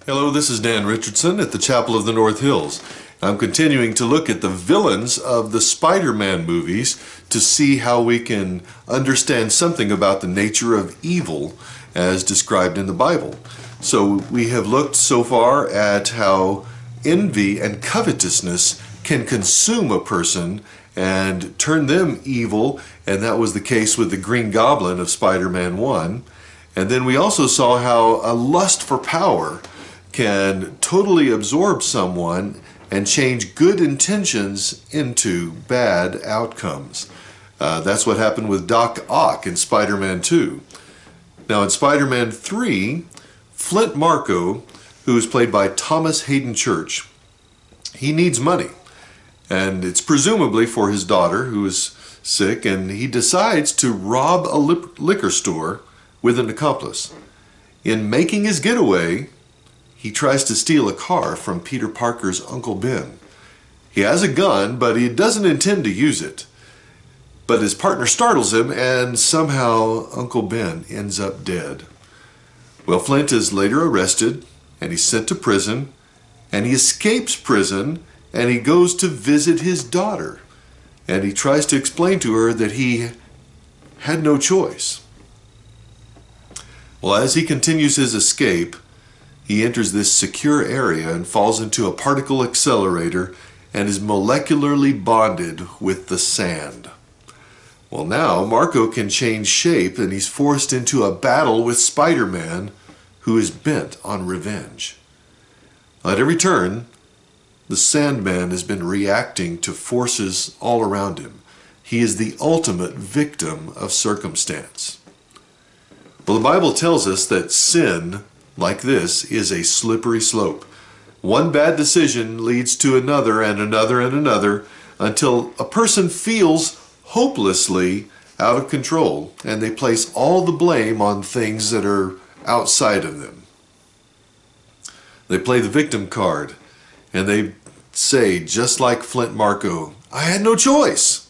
Hello, this is Dan Richardson at the Chapel of the North Hills. I'm continuing to look at the villains of the Spider-Man movies to see how we can understand something about the nature of evil as described in the Bible. So we have looked so far at how envy and covetousness can consume a person and turn them evil, and that was the case with the Green Goblin of Spider-Man 1. And then we also saw how a lust for power can totally absorb someone and change good intentions into bad outcomes. That's what happened with Doc Ock in Spider-Man 2. Now in Spider-Man 3, Flint Marko, who is played by Thomas Hayden Church, he needs money. And it's presumably for his daughter who is sick, and he decides to rob a liquor store with an accomplice. In making his getaway, he tries to steal a car from Peter Parker's Uncle Ben. He has a gun, but he doesn't intend to use it. But his partner startles him, and somehow Uncle Ben ends up dead. Well, Flint is later arrested, and he's sent to prison, and he escapes prison, and he goes to visit his daughter. And he tries to explain to her that he had no choice. Well, as he continues his escape, he enters this secure area and falls into a particle accelerator and is molecularly bonded with the sand. Well, now Marko can change shape, and he's forced into a battle with Spider-Man, who is bent on revenge. At every turn, the Sandman has been reacting to forces all around him. He is the ultimate victim of circumstance. Well, the Bible tells us that sin, like this, is a slippery slope. One bad decision leads to another and another and another until a person feels hopelessly out of control, and they place all the blame on things that are outside of them. They play the victim card, and they say, just like Flint Marko, I had no choice.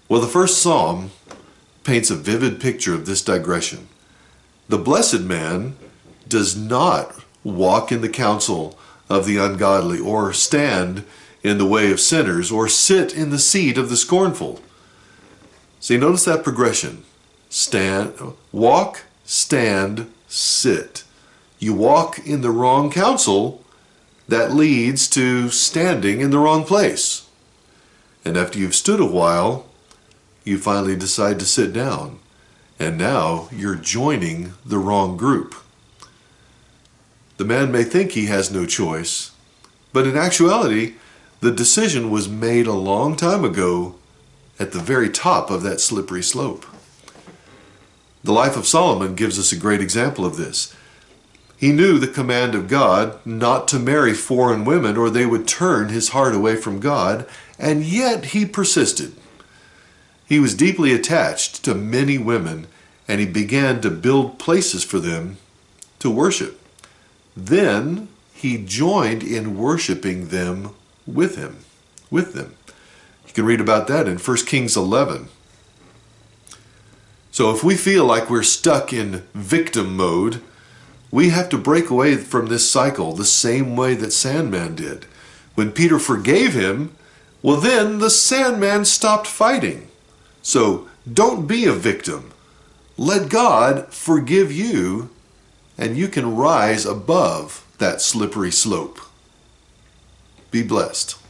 Well, the first psalm paints a vivid picture of this digression. The blessed man does not walk in the counsel of the ungodly, or stand in the way of sinners, or sit in the seat of the scornful. See, notice that progression. Walk, stand, sit. You walk in the wrong counsel, that leads to standing in the wrong place. And after you've stood a while, you finally decide to sit down. And now you're joining the wrong group. The man may think he has no choice, but in actuality, the decision was made a long time ago at the very top of that slippery slope. The life of Solomon gives us a great example of this. He knew the command of God not to marry foreign women, or they would turn his heart away from God, and yet he persisted. He was deeply attached to many women, and he began to build places for them to worship. Then he joined in worshiping them with them. You can read about that in 1 Kings 11. So if we feel like we're stuck in victim mode, we have to break away from this cycle the same way that Sandman did. When Peter forgave him, well, then the Sandman stopped fighting. So don't be a victim. Let God forgive you, and you can rise above that slippery slope. Be blessed.